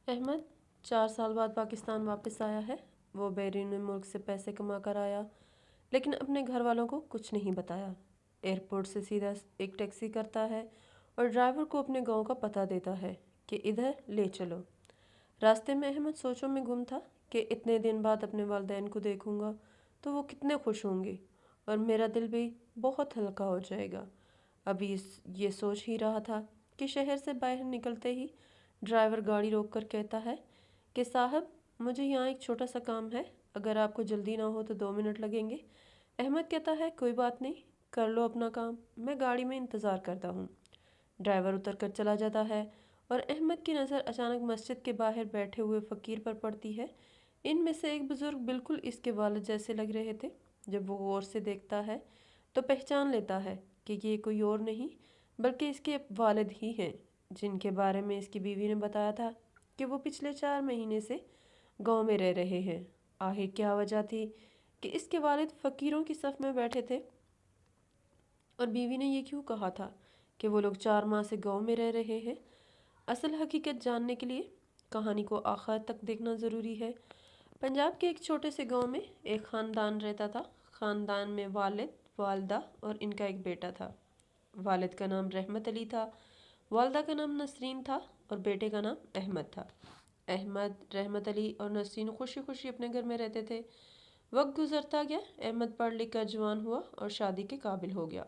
احمد 4 سال بعد پاکستان واپس آیا ہے۔ وہ بیرون ملک سے پیسے کما کر آیا، لیکن اپنے گھر والوں کو کچھ نہیں بتایا۔ ایئرپورٹ سے سیدھا ایک ٹیکسی کرتا ہے اور ڈرائیور کو اپنے گاؤں کا پتہ دیتا ہے کہ ادھر لے چلو۔ راستے میں احمد سوچوں میں گم تھا کہ اتنے دن بعد اپنے والدین کو دیکھوں گا تو وہ کتنے خوش ہوں گے اور میرا دل بھی بہت ہلکا ہو جائے گا۔ ابھی یہ سوچ ہی رہا تھا کہ شہر سے باہر نکلتے ہی ڈرائیور گاڑی روک کر کہتا ہے کہ صاحب مجھے یہاں ایک چھوٹا سا کام ہے، اگر آپ کو جلدی نہ ہو تو 2 منٹ لگیں گے۔ احمد کہتا ہے کوئی بات نہیں، کر لو اپنا کام، میں گاڑی میں انتظار کرتا ہوں۔ ڈرائیور اتر کر چلا جاتا ہے اور احمد کی نظر اچانک مسجد کے باہر بیٹھے ہوئے فقیر پر پڑتی ہے۔ ان میں سے ایک بزرگ بالکل اس کے والد جیسے لگ رہے تھے۔ جب وہ غور سے دیکھتا ہے تو پہچان لیتا ہے کہ یہ کوئی اور نہیں بلکہ اس کے والد ہی ہیں، جن کے بارے میں اس کی بیوی نے بتایا تھا کہ وہ پچھلے 4 مہینے سے گاؤں میں رہ رہے ہیں۔ آخر کیا وجہ تھی کہ اس کے والد فقیروں کی صف میں بیٹھے تھے، اور بیوی نے یہ کیوں کہا تھا کہ وہ لوگ 4 ماہ سے گاؤں میں رہ رہے ہیں؟ اصل حقیقت جاننے کے لیے کہانی کو آخر تک دیکھنا ضروری ہے۔ پنجاب کے ایک چھوٹے سے گاؤں میں ایک خاندان رہتا تھا۔ خاندان میں والد، والدہ اور ان کا ایک بیٹا تھا۔ والد کا نام رحمت علی تھا، والدہ کا نام نسرین تھا اور بیٹے کا نام احمد تھا۔ احمد، رحمت علی اور نسرین خوشی خوشی اپنے گھر میں رہتے تھے۔ وقت گزرتا گیا، احمد پڑھ لکھ کر جوان ہوا اور شادی کے قابل ہو گیا۔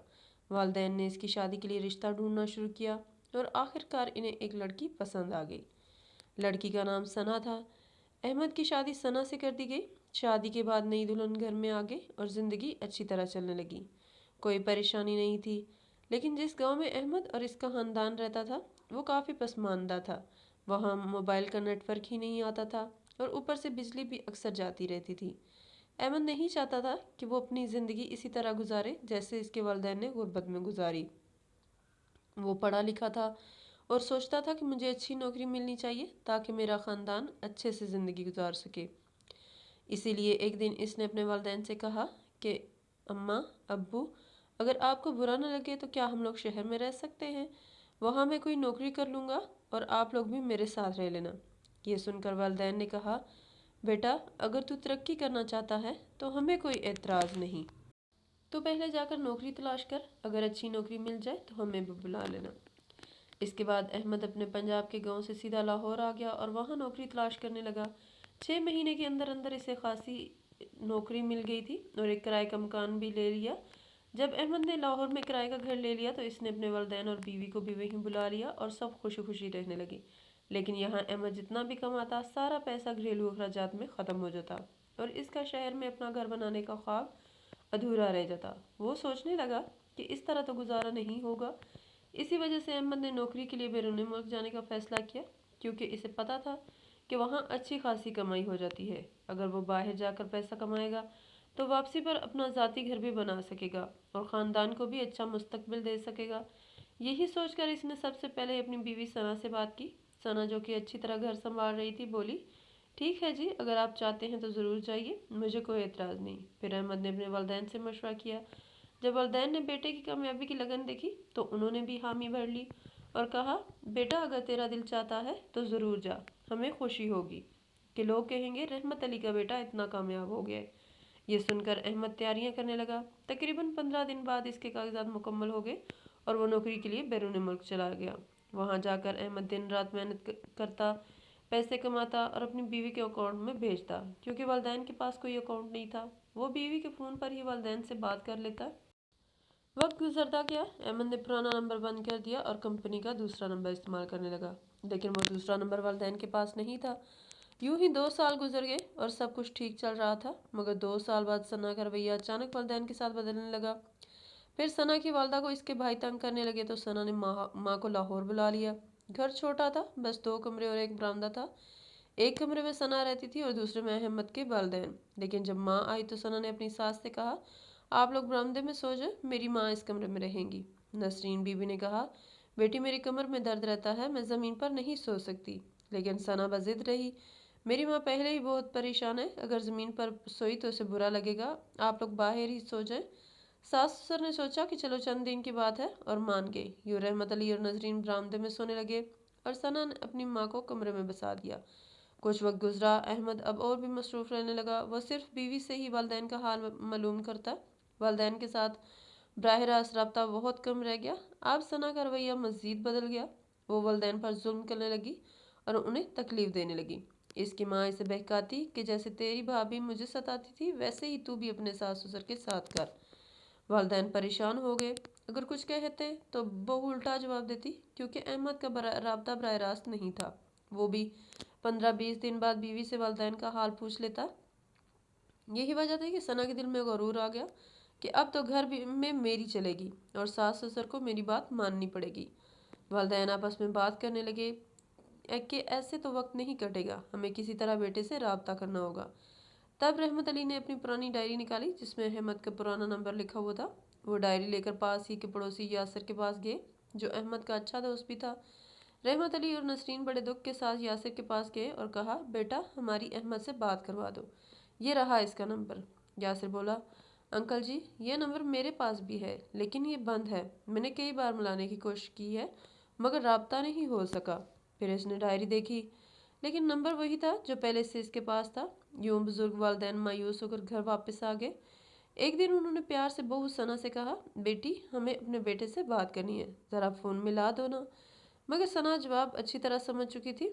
والدین نے اس کی شادی کے لیے رشتہ ڈھونڈنا شروع کیا اور آخرکار انہیں ایک لڑکی پسند آ گئی۔ لڑکی کا نام ثنا تھا۔ احمد کی شادی ثنا سے کر دی گئی۔ شادی کے بعد نئی دلہن گھر میں آ گئی اور زندگی اچھی طرح چلنے لگی۔ کوئی پریشانی نہیں تھی، لیکن جس گاؤں میں احمد اور اس کا خاندان رہتا تھا وہ کافی پسماندہ تھا۔ وہاں موبائل کا نیٹ ورک ہی نہیں آتا تھا اور اوپر سے بجلی بھی اکثر جاتی رہتی تھی۔ احمد نہیں چاہتا تھا کہ وہ اپنی زندگی اسی طرح گزارے جیسے اس کے والدین نے غربت میں گزاری۔ وہ پڑھا لکھا تھا اور سوچتا تھا کہ مجھے اچھی نوکری ملنی چاہیے تاکہ میرا خاندان اچھے سے زندگی گزار سکے۔ اسی لیے ایک دن اس نے اپنے والدین سے کہا کہ اماں، ابو، اگر آپ کو برا نہ لگے تو کیا ہم لوگ شہر میں رہ سکتے ہیں؟ وہاں میں کوئی نوکری کر لوں گا اور آپ لوگ بھی میرے ساتھ رہ لینا۔ یہ سن کر والدین نے کہا بیٹا، اگر تو ترقی کرنا چاہتا ہے تو ہمیں کوئی اعتراض نہیں۔ تو پہلے جا کر نوکری تلاش کر، اگر اچھی نوکری مل جائے تو ہمیں بھی بلا لینا۔ اس کے بعد احمد اپنے پنجاب کے گاؤں سے سیدھا لاہور آ گیا اور وہاں نوکری تلاش کرنے لگا۔ 6 مہینے کے اندر اندر اسے خاصی نوکری مل گئی تھی اور ایک کرائے کا مکان بھی لے لیا۔ جب احمد نے لاہور میں کرائے کا گھر لے لیا تو اس نے اپنے والدین اور بیوی کو بھی وہیں بلا لیا اور سب خوشی خوشی رہنے لگے۔ لیکن یہاں احمد جتنا بھی کماتا سارا پیسہ گھریلو اخراجات میں ختم ہو جاتا اور اس کا شہر میں اپنا گھر بنانے کا خواب ادھورا رہ جاتا۔ وہ سوچنے لگا کہ اس طرح تو گزارا نہیں ہوگا۔ اسی وجہ سے احمد نے نوکری کے لیے بیرون ملک جانے کا فیصلہ کیا، کیونکہ اسے پتا تھا کہ وہاں اچھی خاصی کمائی ہو جاتی ہے۔ اگر وہ باہر جا کر پیسہ کمائے گا تو واپسی پر اپنا ذاتی گھر بھی بنا سکے گا اور خاندان کو بھی اچھا مستقبل دے سکے گا۔ یہی سوچ کر اس نے سب سے پہلے اپنی بیوی ثنا سے بات کی۔ ثنا، جو کہ اچھی طرح گھر سنبھال رہی تھی، بولی ٹھیک ہے جی، اگر آپ چاہتے ہیں تو ضرور جائیے، مجھے کوئی اعتراض نہیں۔ پھر احمد نے اپنے والدین سے مشورہ کیا۔ جب والدین نے بیٹے کی کامیابی کی لگن دیکھی تو انہوں نے بھی حامی بھر لی اور کہا بیٹا، اگر تیرا دل چاہتا ہے تو ضرور جا، ہمیں خوشی ہوگی کہ لوگ کہیں گے رحمت علی کا بیٹا اتنا کامیاب ہو گیا ہے۔ یہ سن کر احمد تیاریاں کرنے لگا۔ تقریباً 15 دن بعد اس کے کاغذات مکمل ہو گئے اور وہ نوکری کے لیے بیرون ملک چلا گیا۔ وہاں جا کر احمد دن رات محنت کرتا، پیسے کماتا اور اپنی بیوی کے اکاؤنٹ میں بھیجتا، کیونکہ والدین کے پاس کوئی اکاؤنٹ نہیں تھا۔ وہ بیوی کے فون پر ہی والدین سے بات کر لیتا۔ وقت گزرتا گیا، احمد نے پرانا نمبر بند کر دیا اور کمپنی کا دوسرا نمبر استعمال کرنے لگا، لیکن وہ دوسرا نمبر والدین کے پاس نہیں تھا۔ یوں ہی 2 سال گزر گئے اور سب کچھ ٹھیک چل رہا تھا، مگر 2 سال بعد ثنا کا رویہ اچانک والدین کے ساتھ بدلنے لگا۔ پھر ثنا کی والدہ کو اس کے بھائی تنگ کرنے لگے تو ثنا نے ماں کو لاہور بلا لیا۔ گھر چھوٹا تھا، بس 2 کمرے اور ایک برآمدہ تھا۔ ایک کمرے میں ثنا رہتی تھی اور دوسرے میں احمد کے والدین۔ لیکن جب ماں آئی تو ثنا نے اپنی ساس سے کہا آپ لوگ برآمدے میں سو جائیں، میری ماں اس کمرے میں رہیں گی۔ نسرین بیوی نے کہا بیٹی، میری کمر میں درد رہتا ہے، میں زمین پر نہیں سو سکتی۔ لیکن ثنا بضد رہی، میری ماں پہلے ہی بہت پریشان ہے، اگر زمین پر سوئی تو اسے برا لگے گا، آپ لوگ باہر ہی سو جائیں۔ ساس سسر نے سوچا کہ چلو چند دن کی بات ہے اور مان گئے۔ یوں رحمت علی اور نسرین برآمدے میں سونے لگے۔ और सना ने अपनी माँ को कमरे में बसा दिया। कुछ वक्त गुजरा, अहमद अब और भी मसरूफ रहने लगा। वह सिर्फ बीवी से ही वालदैन का हाल मालूम करता। वालदैन के साथ बराह रास्त रब्ता बहुत कम रह गया। अब सना का रवैया मज़ीद बदल गया। वो वालदैन पर जुल्म करने लगी और उन्हें तकलीफ देने लगी। इसकी माँ इसे बहकाती कि जैसे तेरी भाभी मुझे सताती थी वैसे ही तू भी अपने सास ससुर के साथ कर। वालदैन परेशान हो गए। अगर कुछ कहते तो बहू उल्टा जवाब देती, क्योंकि अहमद का राब्ता बराह रास्त नहीं था। वो भी 15-20 दिन बाद बीवी से वालदैन का हाल पूछ लेता। यही वजह थी कि सना के दिल में गरूर आ गया कि अब तो घर में मेरी चलेगी और सास ससुर को मेरी बात माननी पड़ेगी। वालदैन आपस में बात करने लगे कि ऐसे तो वक्त नहीं कटेगा, हमें किसी तरह बेटे से राब्ता करना होगा। तब रहमत अली ने अपनी पुरानी डायरी निकाली जिसमें अहमद का पुराना नंबर लिखा हुआ था। वो डायरी लेकर पास ही के पड़ोसी यासिर के पास गए, जो अहमद का अच्छा दोस्त भी था। रहमत अली और नसरीन बड़े दुख के साथ यासिर के पास गए और कहा, बेटा हमारी अहमद से बात करवा दो, ये रहा इसका नंबर। यासिर बोला, अंकल जी ये नंबर मेरे पास भी है लेकिन ये बंद है। मैंने कई बार मिलाने की कोशिश की है मगर राब्ता नहीं हो सका। फिर इसने डायरी देखी लेकिन नंबर वही था जो पहले से इसके पास था। यूं बुजुर्ग वालदैन मायूस होकर घर वापस आ गए। एक दिन उन्होंने प्यार से बहू सना से कहा, बेटी हमें अपने बेटे से बात करनी है, ज़रा फ़ोन मिला दो ना। मगर सना जवाब अच्छी तरह समझ चुकी थी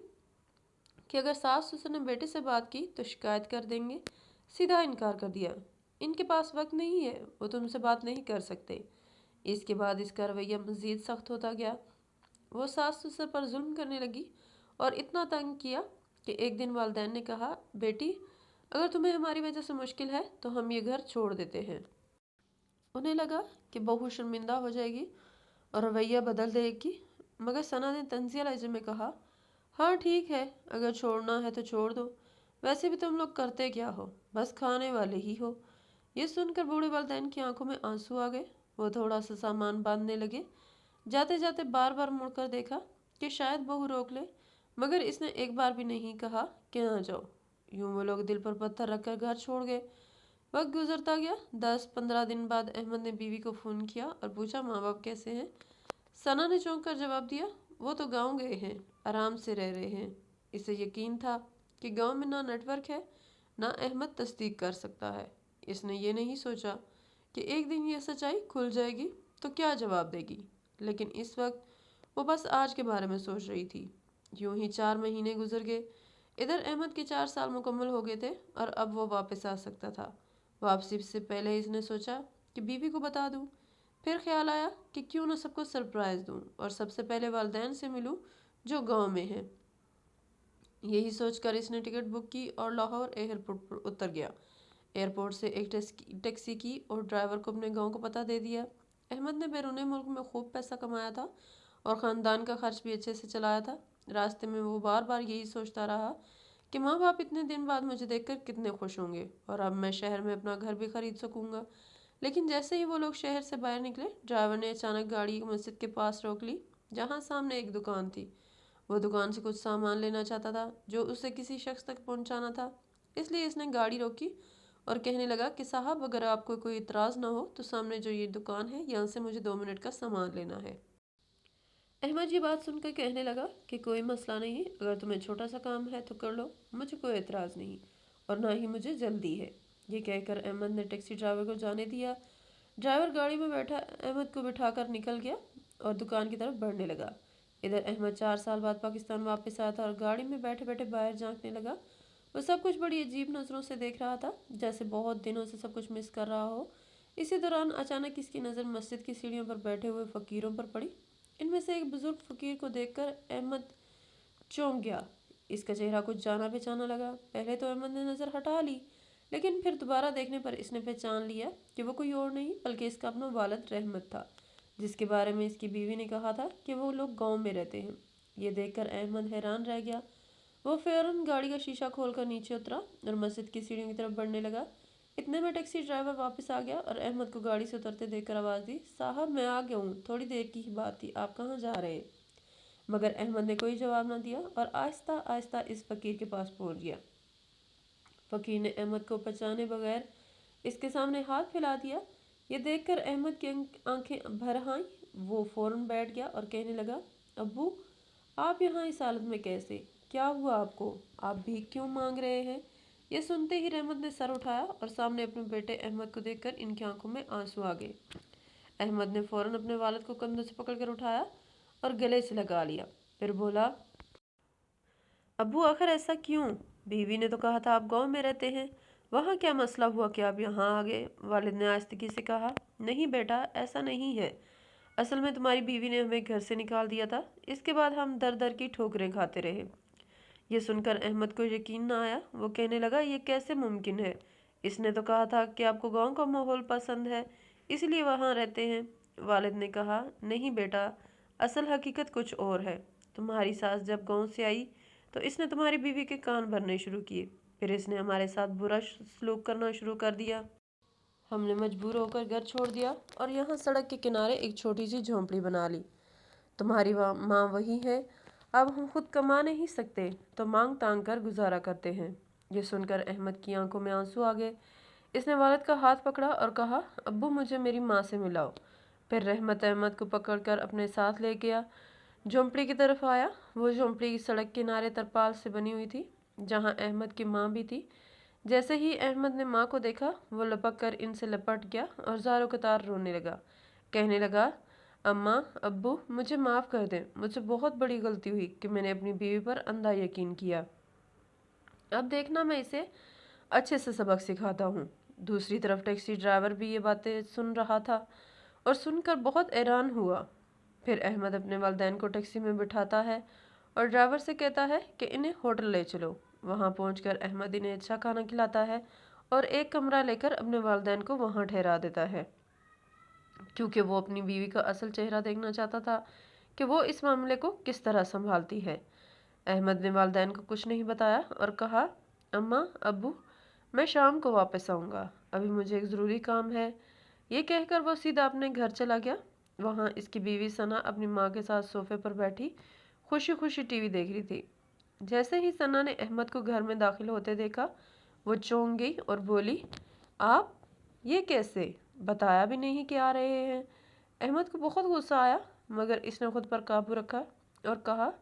कि अगर सास ससुर ने बेटे से बात की तो शिकायत कर देंगे। सीधा इनकार कर दिया, इनके पास वक्त नहीं है, वो तुमसे बात नहीं कर सकते। इसके बाद इसका रवैया मज़ीद सख्त होता गया। वो सास ससुर पर जुल्म करने लगी और इतना तंग किया कि एक दिन वालदैन ने कहा, बेटी अगर तुम्हें हमारी वजह से मुश्किल है तो हम ये घर छोड़ देते हैं। उन्हें लगा कि बहू शर्मिंदा हो जाएगी और रवैया बदल देगी। मगर सना ने तंज़िया लहजे में कहा, हाँ ठीक है, अगर छोड़ना है तो छोड़ दो, वैसे भी तुम लोग करते क्या हो, बस खाने वाले ही हो। ये सुनकर बूढ़े वालदैन की आंखों में आंसू आ गए। वो थोड़ा सा सामान बांधने लगे। जाते जाते बार बार मुड़कर देखा कि शायद बहू रोक ले, मगर इसने एक बार भी नहीं कहा कि ना जाओ। यूं वो लोग दिल पर पत्थर रखकर घर छोड़ गए। वक्त गुजरता गया। 10-15 दिन बाद अहमद ने बीवी को फ़ोन किया और पूछा, माँ बाप कैसे हैं। सना ने चौंक कर जवाब दिया, वो तो गांव गए हैं, आराम से रह रहे हैं। इसे यकीन था कि गांव में ना नेटवर्क है ना अहमद तस्दीक कर सकता है। इसने ये नहीं सोचा कि एक दिन ये सच्चाई खुल जाएगी तो क्या जवाब देगी, लेकिन इस वक्त वो बस आज के बारे में सोच रही थी। यूं ही 4 महीने गुजर गए। इधर अहमद के 4 साल मुकम्मल हो गए थे और अब वो वापस आ सकता था। वापसी से पहले इसने सोचा कि बीवी को बता दूं। फिर ख्याल आया कि क्यों ना सबको सरप्राइज़ दूं और सबसे पहले वालदैन से मिलूं जो गांव में हैं। यही सोचकर इसने टिकट बुक की और लाहौर एयरपोर्ट पर उतर गया। एयरपोर्ट से एक टैक्सी की और ड्राइवर को अपने गांव का पता दे दिया। अहमद ने बैरून मुल्क में खूब पैसा कमाया था और ख़ानदान का खर्च भी अच्छे से चलाया था। रास्ते में वो बार बार यही सोचता रहा कि माँ बाप इतने दिन बाद मुझे देखकर कितने खुश होंगे और अब मैं शहर में अपना घर भी खरीद सकूंगा। लेकिन जैसे ही वो लोग शहर से बाहर निकले, ड्राइवर ने अचानक गाड़ी एक मस्जिद के पास रोक ली जहाँ सामने एक दुकान थी। वो दुकान से कुछ सामान लेना चाहता था जो उसे किसी शख्स तक पहुँचाना था। इसलिए इसने गाड़ी रोकी और कहने लगा कि साहब अगर आपको कोई इतराज़ ना हो तो सामने जो ये दुकान है यहाँ से मुझे 2 मिनट का सामान लेना है। अहमद ये बात सुनकर कहने लगा कि कोई मसला नहीं, अगर तुम्हें छोटा सा काम है तो कर लो, मुझे कोई एतराज़ नहीं और ना ही मुझे जल्दी है। ये कहकर अहमद ने टैक्सी ड्राइवर को जाने दिया। ड्राइवर गाड़ी में बैठा अहमद को बिठाकर निकल गया और दुकान की तरफ बढ़ने लगा। इधर अहमद 4 साल बाद पाकिस्तान वापस आया था और गाड़ी में बैठे बैठे बाहर झांकने लगा। वो सब कुछ बड़ी अजीब नज़रों से देख रहा था, जैसे बहुत दिनों से सब कुछ मिस कर रहा हो। इसी दौरान अचानक इसकी नज़र मस्जिद की सीढ़ियों पर बैठे हुए फ़कीरों पर पड़ी। इनमें से एक बुजुर्ग फ़कीर को देखकर अहमद चौंक गया। इसका चेहरा कुछ जाना पहचाना लगा। पहले तो अहमद ने नज़र हटा ली, लेकिन फिर दोबारा देखने पर इसने पहचान लिया कि वो कोई और नहीं बल्कि इसका अपना वालिद रहमत था, जिसके बारे में इसकी बीवी ने कहा था कि वो लोग गांव में रहते हैं। ये देखकर अहमद हैरान रह गया। वो फ़ौरन गाड़ी का शीशा खोलकर नीचे उतरा और मस्जिद की सीढ़ियों की तरफ बढ़ने लगा। इतने में टैक्सी ड्राइवर वापस आ गया और अहमद को गाड़ी से उतरते देखकर आवाज़ दी, साहब मैं आ गया हूँ, थोड़ी देर की ही बात थी, आप कहाँ जा रहे हैं। मगर अहमद ने कोई जवाब न दिया और आहिस्ता आहिस्ता इस फ़कीर के पास पहुँच गया। फ़कीर ने अहमद को पहचाने बगैर इसके सामने हाथ फैला दिया। ये देखकर अहमद की आंखें भर आईं। वो फ़ौरन बैठ गया और कहने लगा, अब्बू आप यहाँ इस हालत में कैसे? क्या हुआ आपको? आप भीख क्यों मांग रहे हैं? ये सुनते ही रहमत ने सर उठाया और सामने अपने बेटे अहमद को देखकर इनकी आंखों में आंसू आ गए। अहमद ने फौरन अपने वालिद को कंधों से पकड़कर उठाया और गले से लगा लिया। फिर बोला, अब्बू आखिर ऐसा क्यों? बीवी ने तो कहा था आप गांव में रहते हैं। वहाँ क्या मसला हुआ कि आप यहाँ आ गए? वालिद ने आस्तिकी से कहा। नहीं बेटा, ऐसा नहीं है। असल में तुम्हारी बीवी ने हमें घर से निकाल दिया था। इसके बाद हम दर दर की ठोकरें खाते रहे। ये सुनकर अहमद को यकीन न आया। वो कहने लगा, ये कैसे मुमकिन है? इसने तो कहा था कि आपको गांव का माहौल पसंद है, इसलिए वहाँ रहते हैं। वालिद ने कहा, नहीं बेटा, असल हकीकत कुछ और है। तुम्हारी सास जब गांव से आई तो इसने तुम्हारी बीवी के कान भरने शुरू किए। फिर इसने हमारे साथ बुरा सलूक करना शुरू कर दिया। हमने मजबूर होकर घर छोड़ दिया और यहाँ सड़क के किनारे एक छोटी सी झोंपड़ी बना ली। तुम्हारी माँ वही है। अब हम खुद कमा नहीं सकते तो मांग तांग कर गुजारा करते हैं। ये सुनकर अहमद की आंखों में आंसू आ गए। इसने वालिद का हाथ पकड़ा और कहा, अब्बू मुझे मेरी माँ से मिलाओ। फिर रहमत अहमद को पकड़कर अपने साथ ले गया। झोंपड़ी की तरफ आया। वो झोंपड़ी सड़क किनारे तरपाल से बनी हुई थी, जहाँ अहमद की माँ भी थी। जैसे ही अहमद ने माँ को देखा, वो लपक कर इनसे लपट गया और ज़ारो कतार रोने लगा। कहने लगा, अम्मा, अब्बू, मुझे माफ़ कर दें। मुझसे बहुत बड़ी गलती हुई कि मैंने अपनी बीवी पर अंधा यकीन किया। अब देखना मैं इसे अच्छे से सबक सिखाता हूँ। दूसरी तरफ टैक्सी ड्राइवर भी ये बातें सुन रहा था और सुनकर बहुत हैरान हुआ। फिर अहमद अपने वालिदैन को टैक्सी में बिठाता है और ड्राइवर से कहता है कि इन्हें होटल ले चलो। वहाँ पहुंचकर अहमद इन्हें अच्छा खाना खिलाता है और एक कमरा लेकर अपने वालिदैन को वहाँ ठहरा देता है, क्योंकि वो अपनी बीवी का असल चेहरा देखना चाहता था कि वो इस मामले को किस तरह संभालती है। अहमद ने वालिदैन को कुछ नहीं बताया और कहा, अम्मा, अब्बू, मैं शाम को वापस आऊँगा, अभी मुझे एक ज़रूरी काम है। ये कहकर वो सीधा अपने घर चला गया। वहाँ इसकी बीवी सना अपनी माँ के साथ सोफे पर बैठी खुशी खुशी टीवी देख रही थी। जैसे ही सना ने अहमद को घर में दाखिल होते देखा, वो चौंक गई और बोली, आप ये कैसे? बताया भी नहीं कि आ रहे हैं। अहमद को बहुत गुस्सा आया, मगर इसने खुद पर काबू रखा और कहा,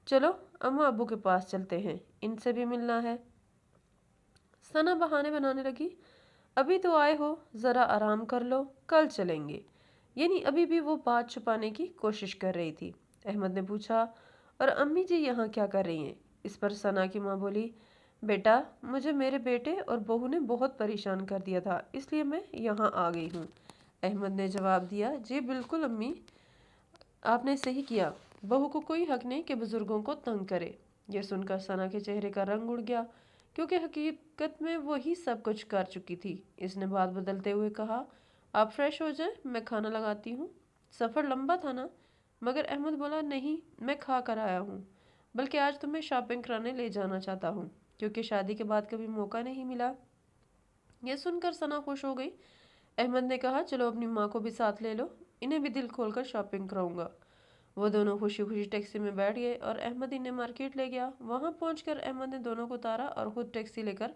चलो अम्मा अब्बू के पास चलते हैं, इनसे भी मिलना है। सना बहाने बनाने लगी, अभी तो आए हो, ज़रा आराम कर लो, कल चलेंगे। यानी अभी भी वो बात छुपाने की कोशिश कर रही थी। अहमद ने पूछा, और अम्मी जी यहाँ क्या कर रही हैं? इस पर सना की माँ बोली, बेटा, मुझे मेरे बेटे और बहू ने बहुत परेशान कर दिया था, इसलिए मैं यहाँ आ गई हूँ। अहमद ने जवाब दिया, जी बिल्कुल अम्मी, आपने सही किया। बहू को कोई हक नहीं कि बुजुर्गों को तंग करे। यह सुनकर सना के चेहरे का रंग उड़ गया, क्योंकि हकीकत में वही सब कुछ कर चुकी थी। इसने बात बदलते हुए कहा, आप फ्रेश हो जाएं, मैं खाना लगाती हूँ। सफ़र लंबा था ना? मगर अहमद बोला, नहीं, मैं खा कर आया हूँ, बल्कि आज तुम्हें शॉपिंग कराने ले जाना चाहता हूँ, क्योंकि शादी के बाद कभी मौका नहीं मिला। यह सुनकर सना खुश हो गई। अहमद ने कहा, चलो अपनी माँ को भी साथ ले लो, इन्हें भी दिल खोलकर शॉपिंग कराऊंगा। वो दोनों खुशी खुशी टैक्सी में बैठ गए और अहमद इन्हें मार्केट ले गया। वहाँ पहुंचकर अहमद ने दोनों को उतारा और खुद टैक्सी लेकर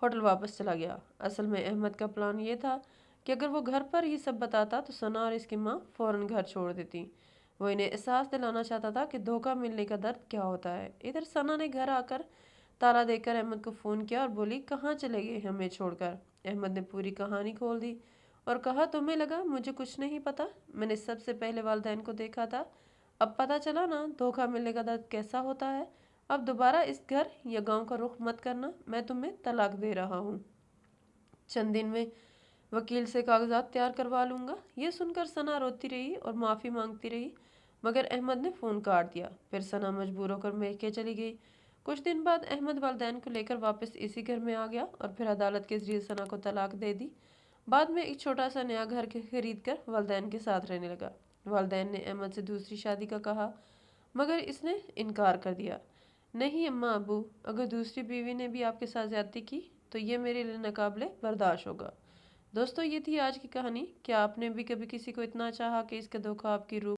होटल वापस चला गया। असल में अहमद का प्लान ये था कि अगर वो घर पर ही सब बताता तो सना और इसकी माँ फ़ौरन घर छोड़ देती। वो इन्हें एहसास दिलाना चाहता था कि धोखा मिलने का दर्द क्या होता है। इधर सना ने घर आकर ताला देकर अहमद को फ़ोन किया और बोली, कहाँ चले गए हमें छोड़कर? अहमद ने पूरी कहानी खोल दी और कहा, तुम्हें लगा मुझे कुछ नहीं पता? मैंने सबसे पहले वालिदैन को देखा था। अब पता चला ना धोखा मिलने का दर्द कैसा होता है। अब दोबारा इस घर या गांव का रुख मत करना, मैं तुम्हें तलाक दे रहा हूँ। चंद दिन में वकील से कागजात तैयार करवा लूँगा। ये सुनकर सना रोती रही और माफ़ी मांगती रही, मगर अहमद ने फ़ोन काट दिया। फिर सना मजबूर होकर मैके चली गई। कुछ दिन बाद अहमद वालिदैन को लेकर वापस इसी घर में आ गया और फिर अदालत के जरिए सना को तलाक दे दी। बाद में एक छोटा सा नया घर खरीद कर वालिदैन के साथ रहने लगा। वालिदैन ने अहमद से दूसरी शादी का कहा, मगर इसने इनकार कर दिया। नहीं अम्मा अबू, अगर दूसरी बीवी ने भी आपके साथ ज्यादती की तो ये मेरे लिए नाकाबिले बर्दाश्त होगा। दोस्तों, ये थी आज की कहानी। क्या आपने भी कभी किसी को इतना चाहा कि इसका धोखा आपकी रूह